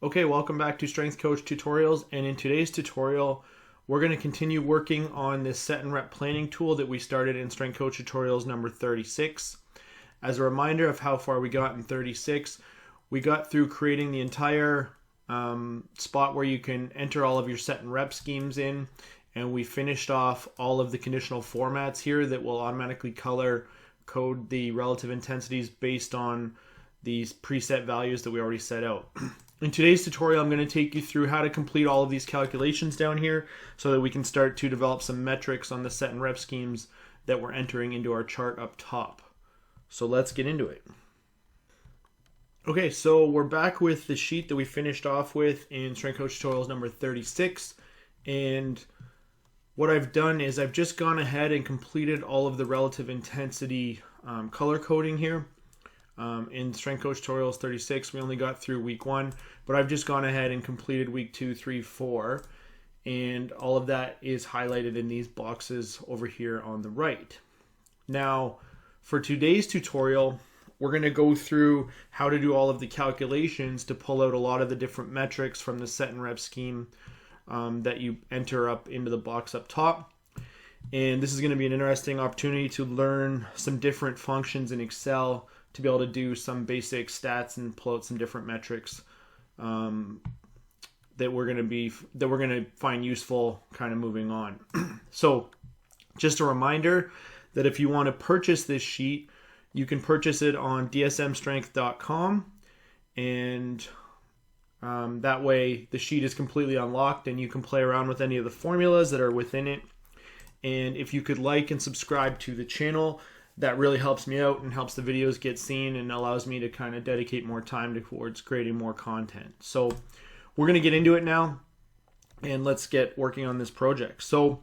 Okay, welcome back to Strength Coach Tutorials, and in today's tutorial we're going to continue working on this set and rep planning tool that we started in Strength Coach Tutorials number 36. As a reminder of how far we got in 36, we got through creating the entire spot where you can enter all of your set and rep schemes in, and we finished off all of the conditional formats here that will automatically color code the relative intensities based on these preset values that we already set out. In today's tutorial, I'm going to take you through how to complete all of these calculations down here so that we can start to develop some metrics on the set and rep schemes that we're entering into our chart up top. So let's get into it. Okay, so we're back with the sheet that we finished off with in Strength Coach Tutorials number 36. And what I've done is I've just gone ahead and completed all of the relative intensity color coding here. In Strength Coach Tutorials 36, we only got through week 1, but I've just gone ahead and completed week 2, 3, 4, and all of that is highlighted in these boxes over here on the right. Now, for today's tutorial, we're going to go through how to do all of the calculations to pull out a lot of the different metrics from the set and rep scheme that you enter up into the box up top. And this is going to be an interesting opportunity to learn some different functions in Excel to be able to do some basic stats and pull out some different metrics that we're going to find useful kind of moving on. So just a reminder that if you want to purchase this sheet, you can purchase it on DSMStrength.com, and that way the sheet is completely unlocked and you can play around with any of the formulas that are within it. And if you could like and subscribe to the channel, that really helps me out and helps the videos get seen and allows me to kind of dedicate more time towards creating more content. So we're going to get into it now, and let's get working on this project. So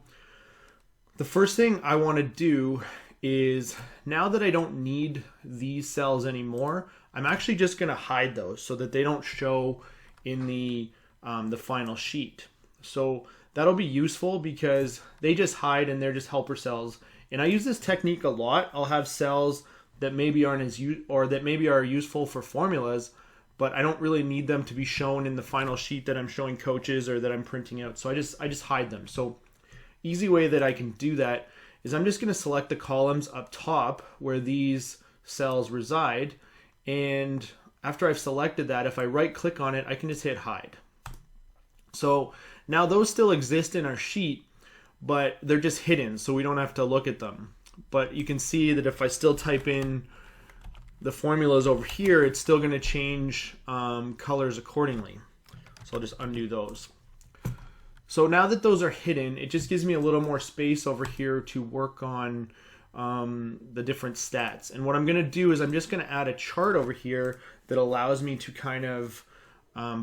the first thing I want to do is, now that I don't need these cells anymore, I'm actually just going to hide those so that they don't show in the final sheet. So that'll be useful because they just hide and they're just helper cells. And I use this technique a lot. I'll have cells that maybe aren't that maybe are useful for formulas, but I don't really need them to be shown in the final sheet that I'm showing coaches or that I'm printing out. So I just hide them. So easy way that I can do that is I'm just going to select the columns up top where these cells reside, and after I've selected that, if I right click on it, I can just hit hide. So now those still exist in our sheet, but they're just hidden, so we don't have to look at them. But you can see that if I still type in the formulas over here, it's still going to change colors accordingly. So I'll just undo those. So now that those are hidden, it just gives me a little more space over here to work on the different stats. And what I'm going to do is I'm just going to add a chart over here that allows me to kind of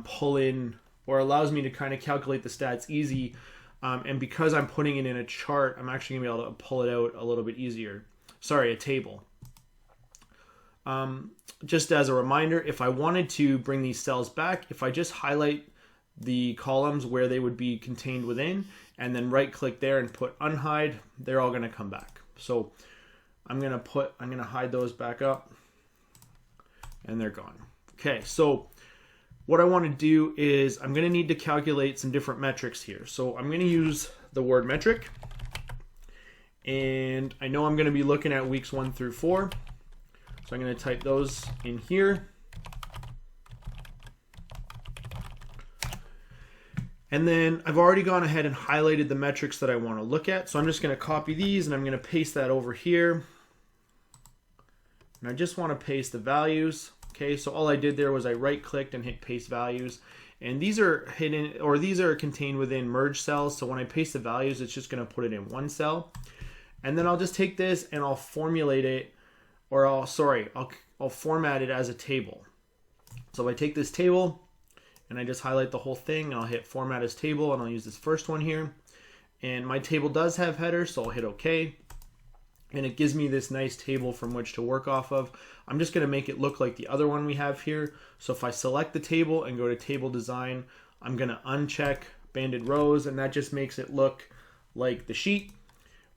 pull in, or allows me to kind of calculate the stats easy. And because I'm putting it in a chart, I'm actually going to be able to pull it out a little bit easier. Sorry, a table. Just as a reminder, if I wanted to bring these cells back, if I just highlight the columns where they would be contained within, and then right click there and put unhide, they're all going to come back. So I'm going to hide those back up, and they're gone. Okay, so what I want to do is I'm going to need to calculate some different metrics here. So I'm going to use the word metric, and I know I'm going to be looking at weeks 1 through 4. So I'm going to type those in here. And then I've already gone ahead and highlighted the metrics that I want to look at. So I'm just going to copy these and I'm going to paste that over here. And I just want to paste the values. Okay, so all I did there was I right clicked and hit paste values. And these are hidden, or these are contained within merge cells. So when I paste the values, it's just going to put it in one cell. And then I'll just take this and I'll formulate it, or I'll format it as a table. So if I take this table and I just highlight the whole thing, and I'll hit format as table, and I'll use this first one here. And my table does have headers, so I'll hit OK. And it gives me this nice table from which to work off of. I'm just going to make it look like the other one we have here. So if I select the table and go to table design, I'm going to uncheck banded rows, and that just makes it look like the sheet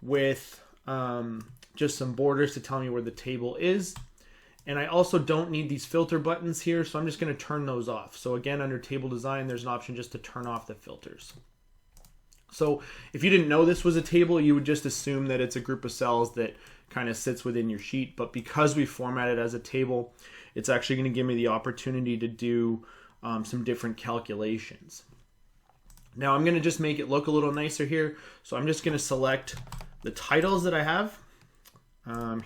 with just some borders to tell me where the table is. And I also don't need these filter buttons here, so I'm just going to turn those off. So again, under table design, there's an option just to turn off the filters. So if you didn't know this was a table, you would just assume that it's a group of cells that kind of sits within your sheet. But because we format it as a table, it's actually going to give me the opportunity to do some different calculations. Now I'm going to just make it look a little nicer here. So I'm just going to select the titles that I have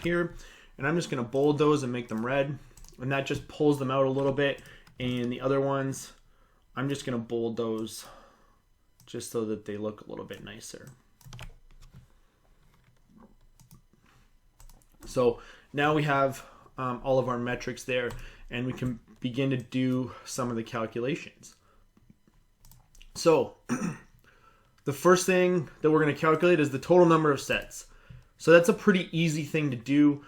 here. And I'm just going to bold those and make them red. And that just pulls them out a little bit. And the other ones, I'm just going to bold those just so that they look a little bit nicer. So now we have all of our metrics there, and we can begin to do some of the calculations. So the first thing that we're going to calculate is the total number of sets. So that's a pretty easy thing to do.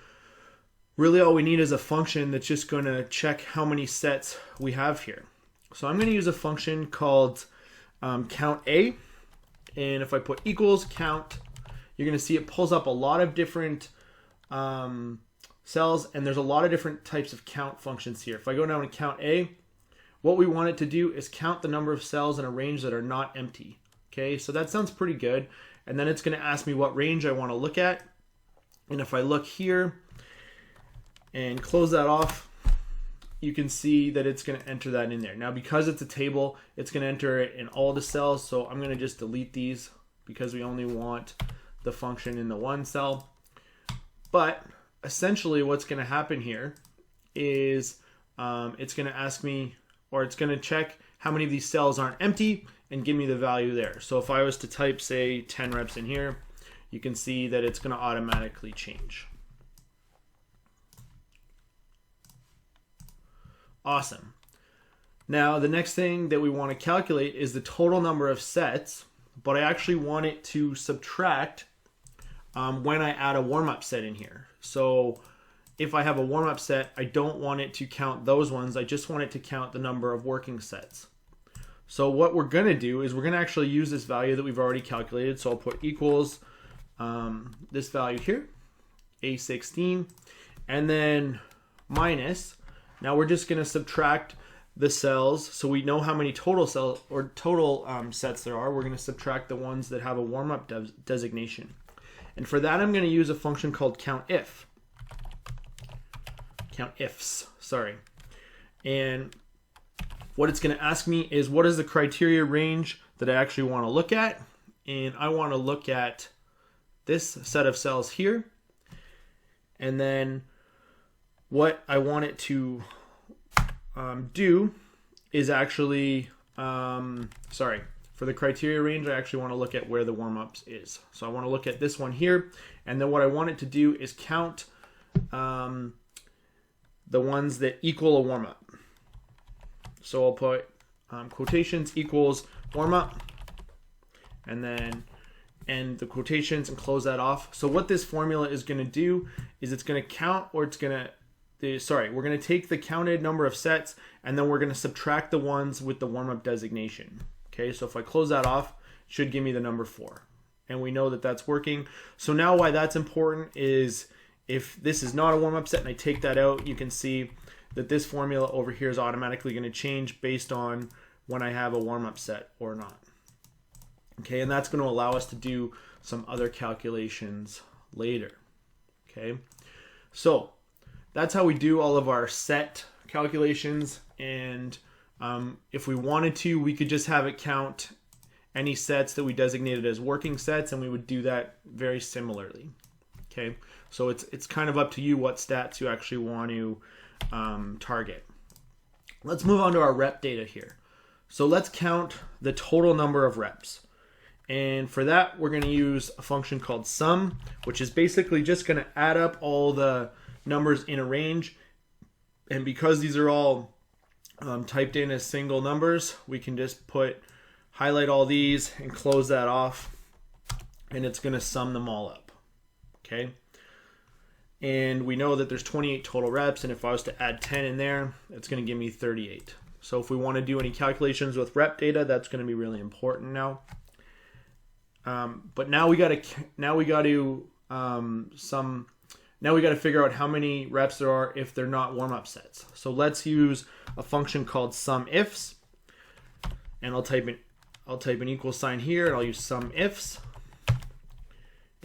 Really all we need is a function that's just going to check how many sets we have here. So I'm going to use a function called count A, and if I put equals count, you're going to see it pulls up a lot of different cells, and there's a lot of different types of count functions here. If I go down to count A, what we want it to do is count the number of cells in a range that are not empty. Okay, so that sounds pretty good. And then it's going to ask me what range I want to look at. And if I look here and close that off, you can see that it's going to enter that in there. Now, because it's a table, it's going to enter it in all the cells. So I'm going to just delete these because we only want the function in the one cell. But essentially what's going to happen here is it's going to ask me, or it's going to check how many of these cells aren't empty and give me the value there. So if I was to type, say, 10 reps in here, you can see that it's going to automatically change. Awesome. Now, the next thing that we want to calculate is the total number of sets, but I actually want it to subtract when I add a warm-up set in here. So if I have a warm-up set, I don't want it to count those ones. I just want it to count the number of working sets. So what we're going to do is we're going to actually use this value that we've already calculated. So I'll put equals this value here, A16, and then minus. Now we're just going to subtract the cells, so we know how many total cells or total sets there are. We're going to subtract the ones that have a warm-up designation. And for that, I'm going to use a function called countif. Countifs, sorry. And what it's going to ask me is what is the criteria range that I actually want to look at? And I want to look at this set of cells here. And then what I want it to do is actually, for the criteria range, I actually want to look at where the warm-ups is. So I want to look at this one here. And then what I want it to do is count the ones that equal a warm-up. So I'll put quotations equals warm-up, and then end the quotations and close that off. So what this formula is going to do is it's going to count, or it's going to, we're going to take the counted number of sets, and then we're going to subtract the ones with the warm-up designation. Okay, so if I close that off, it should give me the number 4. And we know that that's working. So now why that's important is if this is not a warm-up set and I take that out, you can see that this formula over here is automatically going to change based on when I have a warm-up set or not. Okay, and that's going to allow us to do some other calculations later. Okay, so that's how we do all of our set calculations. And if we wanted to, we could just have it count any sets that we designated as working sets, and we would do that very similarly. Okay, so it's kind of up to you what stats you actually want to target. Let's move on to our rep data here. So let's count the total number of reps. And for that, we're going to use a function called sum, which is basically just going to add up all the numbers in a range. And because these are all typed in as single numbers, we can just highlight all these and close that off, and it's going to sum them all up. Okay. And we know that there's 28 total reps, and if I was to add 10 in there, it's going to give me 38. So if we want to do any calculations with rep data, that's going to be really important now. But now we got to sum Now we got to figure out how many reps there are if they're not warm-up sets. So let's use a function called SUMIFs, and I'll type an equal sign here, and I'll use SUMIFs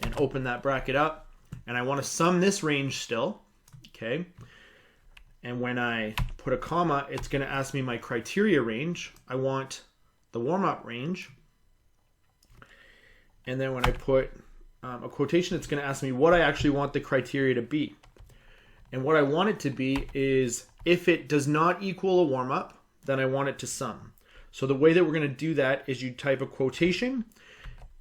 and open that bracket up, and I want to sum this range still, okay? And when I put a comma, it's going to ask me my criteria range. I want the warm-up range, and then when I put a quotation, it's going to ask me what I actually want the criteria to be. And what I want it to be is if it does not equal a warm-up, then I want it to sum. So the way that we're going to do that is you type a quotation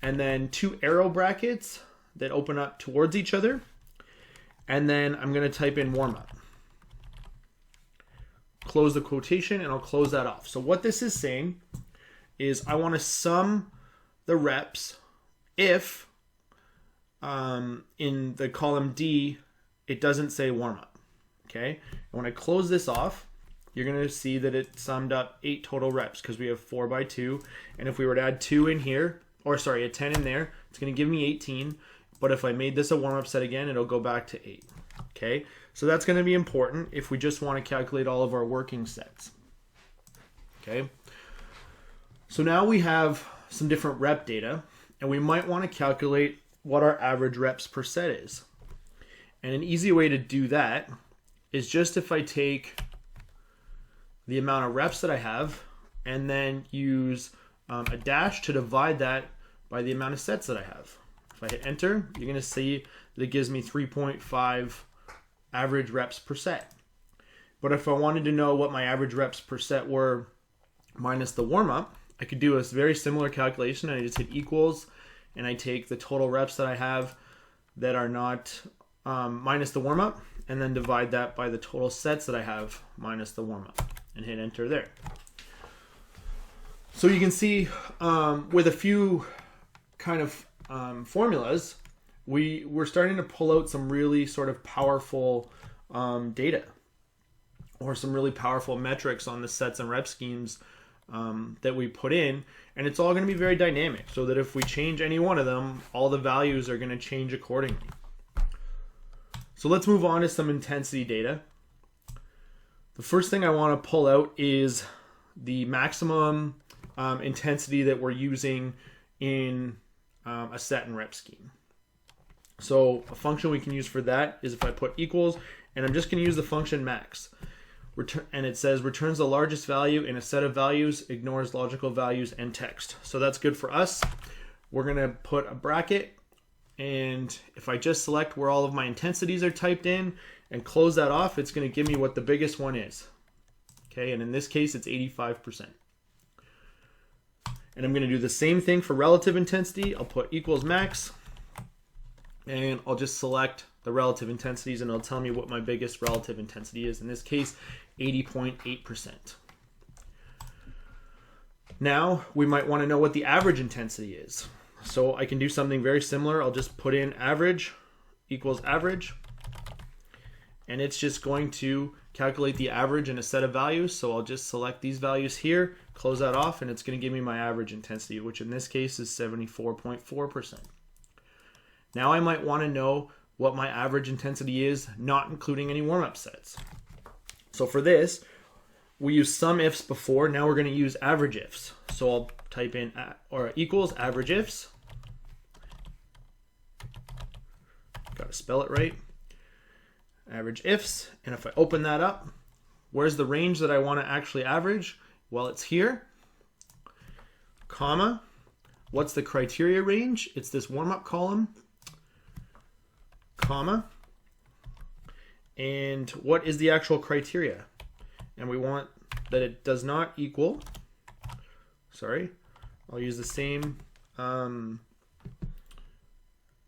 and then 2 arrow brackets that open up towards each other. And then I'm going to type in warm-up. Close the quotation and I'll close that off. So what this is saying is I want to sum the reps if in the column D, it doesn't say warm-up, okay? And when I close this off, you're going to see that it summed up 8 total reps because we have 4 by 2. And if we were to add 2 in here, or sorry, a 10 in there, it's going to give me 18. But if I made this a warm-up set again, it'll go back to 8, okay? So that's going to be important if we just want to calculate all of our working sets, okay? So now we have some different rep data, and we might want to calculate what our average reps per set is. And an easy way to do that is just if I take the amount of reps that I have and then use a dash to divide that by the amount of sets that I have. If I hit enter, you're going to see that it gives me 3.5 average reps per set. But if I wanted to know what my average reps per set were minus the warm-up, I could do a very similar calculation. I just hit equals and I take the total reps that I have that are not minus the warm-up, and then divide that by the total sets that I have minus the warm-up, and hit enter there. So you can see with a few kind of formulas, we're starting to pull out some really sort of powerful data, or some really powerful metrics on the sets and rep schemes that we put in, and it's all going to be very dynamic, so that if we change any one of them, all the values are going to change accordingly. So let's move on to some intensity data. The first thing I want to pull out is the maximum intensity that we're using in a set and rep scheme. So a function we can use for that is if I put equals, and I'm just going to use the function max. And it says returns the largest value in a set of values, ignores logical values and text. So that's good for us. We're going to put a bracket, and if I just select where all of my intensities are typed in and close that off, it's going to give me what the biggest one is. Okay, and in this case, it's 85%. And I'm going to do the same thing for relative intensity. I'll put equals max, and I'll just select the relative intensities, and it'll tell me what my biggest relative intensity is. In this case, 80.8%. Now, we might want to know what the average intensity is. So I can do something very similar. I'll just put in average equals average, and it's just going to calculate the average in a set of values. So I'll just select these values here, close that off, and it's going to give me my average intensity, which in this case is 74.4%. Now I might want to know what my average intensity is, not including any warm-up sets. So for this, we used SUMIFs before. Now we're going to use average ifs. So I'll type in or equals average ifs. Got to spell it right. Average ifs. And if I open that up, where's the range that I want to actually average? Well, it's here. Comma. What's the criteria range? It's this warm-up column. Comma. And what is the actual criteria? And we want that it does not equal, sorry, I'll use the same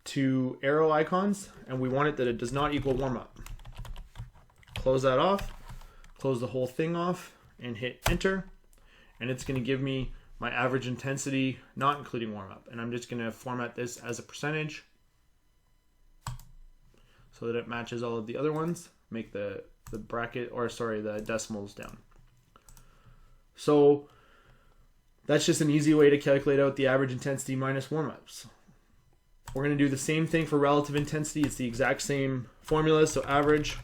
2 arrow icons, and we want it that it does not equal warm-up. Close that off, close the whole thing off, and hit enter, and it's going to give me my average intensity, not including warm-up. And I'm just going to format this as a percentage so that it matches all of the other ones. Make the bracket, or sorry, the decimals down. So that's just an easy way to calculate out the average intensity minus warm-ups. We're going to do the same thing for relative intensity. It's the exact same formula, so average.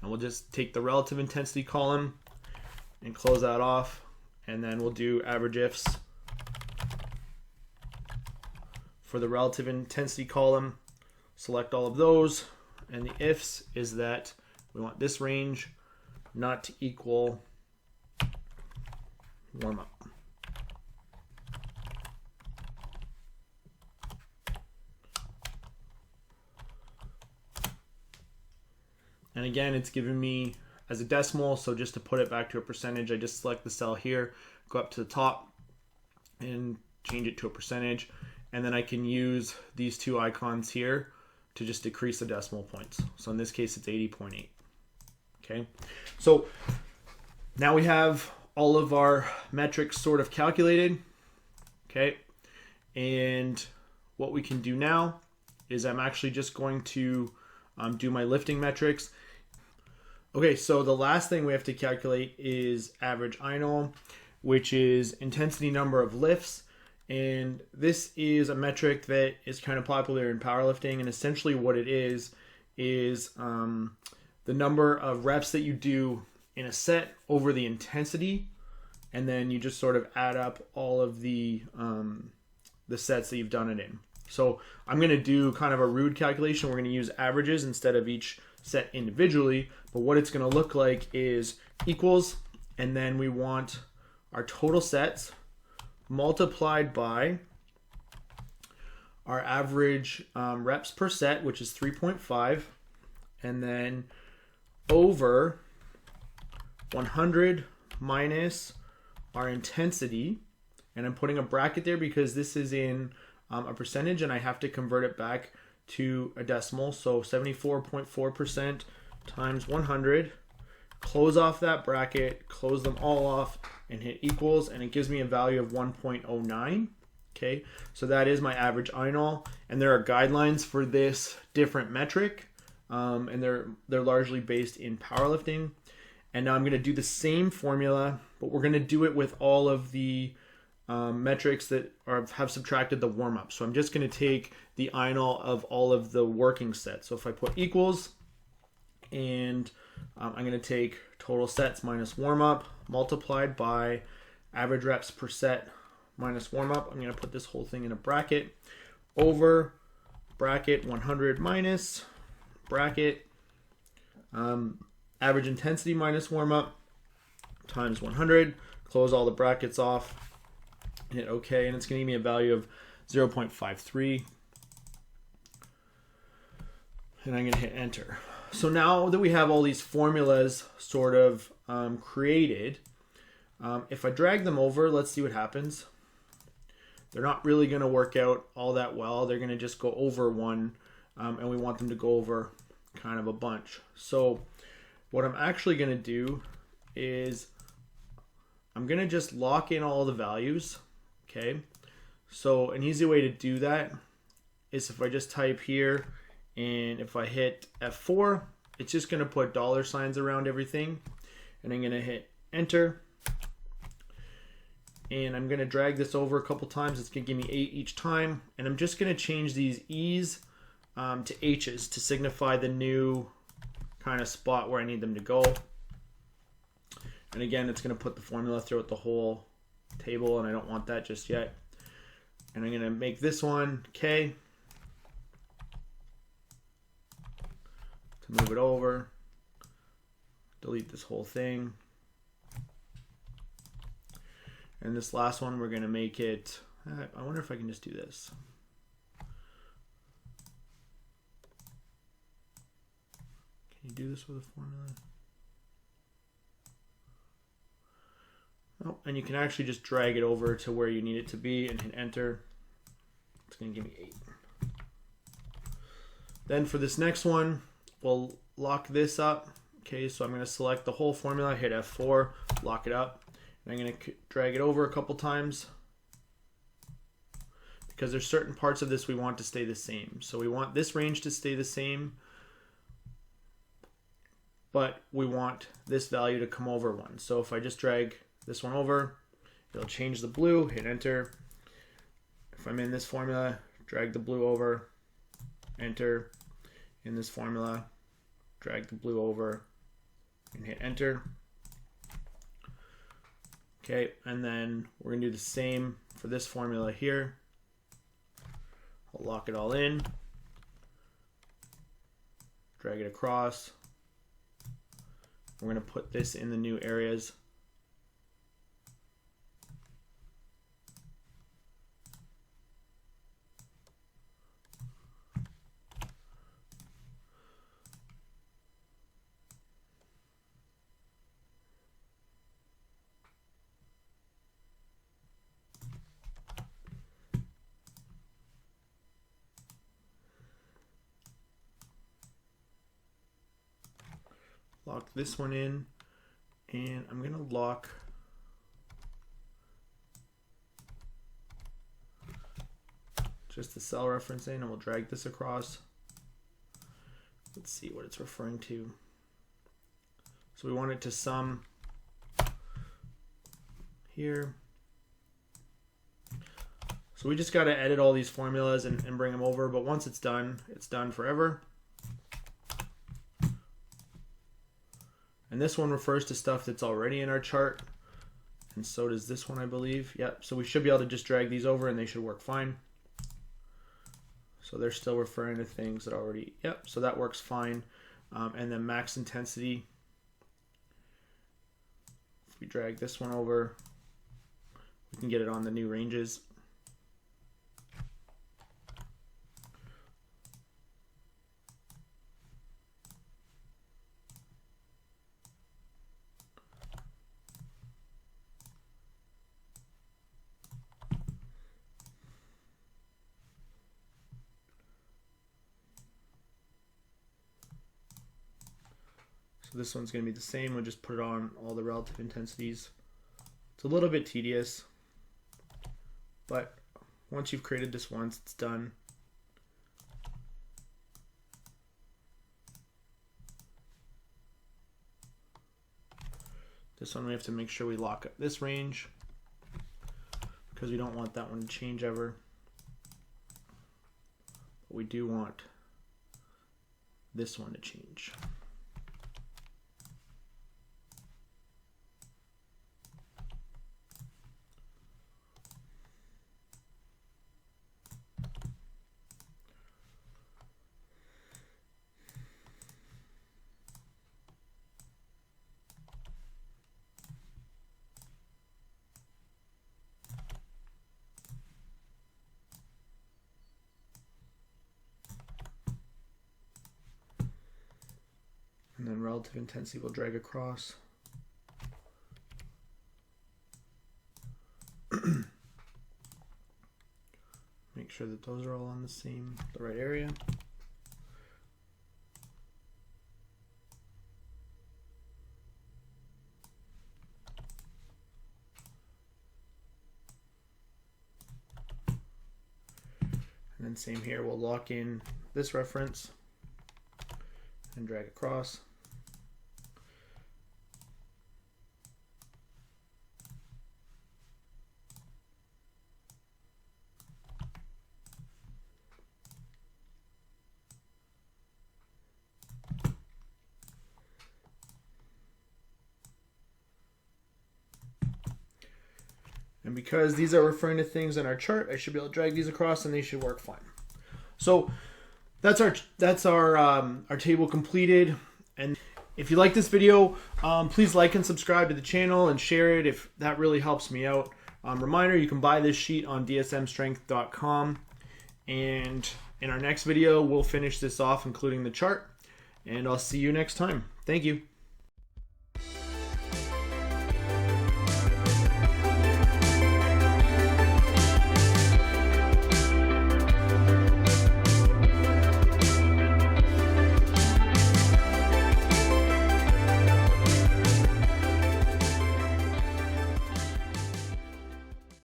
And we'll just take the relative intensity column and close that off. And then we'll do average ifs for the relative intensity column. Select all of those. And the ifs is that we want this range not to equal warm up. And again, it's giving me as a decimal, so just to put it back to a percentage, I just select the cell here, go up to the top, and change it to a percentage. And then I can use these two icons here to just decrease the decimal points. So in this case, it's 80.8. Okay, so now we have all of our metrics sort of calculated. Okay, and what we can do now is I'm actually just going to do my lifting metrics. Okay, so the last thing we have to calculate is average Inal, which is intensity number of lifts. And this is a metric that is kind of popular in powerlifting. And essentially what it is the number of reps that you do in a set over the intensity. And then you just sort of add up all of the sets that you've done it in. So I'm going to do kind of a rude calculation. We're going to use averages instead of each set individually. But what it's going to look like is equals, and then we want our total sets multiplied by our average reps per set, which is 3.5, and then over 100 minus our intensity. And I'm putting a bracket there because this is in a percentage and I have to convert it back to a decimal. So 74.4% times 100. Close off that bracket, close them all off, and hit equals, and it gives me a value of 1.09. Okay, so that is my average Inal, and there are guidelines for this different metric, and they're largely based in powerlifting. And now I'm going to do the same formula, but we're going to do it with all of the metrics that have subtracted the warm-up. So I'm just going to take the Inal of all of the working sets. So if I put equals, and I'm going to take total sets minus warm-up multiplied by average reps per set minus warm-up. I'm going to put this whole thing in a bracket over bracket 100 minus bracket average intensity minus warm-up times 100. Close all the brackets off, hit OK, and it's going to give me a value of 0.53. And I'm going to hit enter. So now that we have all these formulas sort of created, if I drag them over, let's see what happens. They're not really going to work out all that well. They're going to just go over one, and we want them to go over kind of a bunch. So what I'm actually going to do is I'm going to just lock in all the values. Okay, so an easy way to do that is if I just type here, and if I hit F4, it's just going to put dollar signs around everything. And I'm going to hit enter. And I'm going to drag this over a couple times. It's going to give me 8 each time. And I'm just going to change these E's to H's to signify the new kind of spot where I need them to go. And again, it's going to put the formula throughout the whole table, and I don't want that just yet. And I'm going to make this one K. To move it over, delete this whole thing. And this last one, we're going to make it, I wonder if I can just do this. Can you do this with a formula? Oh, and you can actually just drag it over to where you need it to be and hit enter. It's going to give me 8. Then for this next one, we'll lock this up. Okay, so I'm going to select the whole formula, hit F4, lock it up. And I'm going to drag it over a couple times because there's certain parts of this we want to stay the same. So we want this range to stay the same, but we want this value to come over one. So if I just drag this one over, it'll change the blue, hit enter. If if I'm in this formula, drag the blue over, enter. In this formula, drag the blue over and hit enter. Okay, and then we're gonna do the same for this formula here. I'll lock it all in, drag it across. We're gonna put this in the new areas. Lock this one in, and I'm gonna lock just the cell reference in, and we'll drag this across. Let's see what it's referring to. So we want it to sum here. So we just got to edit all these formulas and bring them over, but once it's done forever. And this one refers to stuff that's already in our chart, and so does this one, I believe. Yep, so we should be able to just drag these over and they should work fine. So they're still referring to things that already, yep, so that works fine. And then max intensity, if we drag this one over, we can get it on the new ranges. So this one's going to be the same. We'll just put it on all the relative intensities. It's a little bit tedious, but once you've created this once, it's done. This one we have to make sure we lock up this range because we don't want that one to change ever. But we do want this one to change. And then relative intensity will drag across. Make sure that those are all on the right area. And then same here, we'll lock in this reference and drag across. And because these are referring to things in our chart, I should be able to drag these across and they should work fine. So that's our table completed. And if you like this video, please like and subscribe to the channel and share it if that really helps me out. Reminder, you can buy this sheet on DSMStrength.com. And in our next video, we'll finish this off, including the chart. And I'll see you next time. Thank you.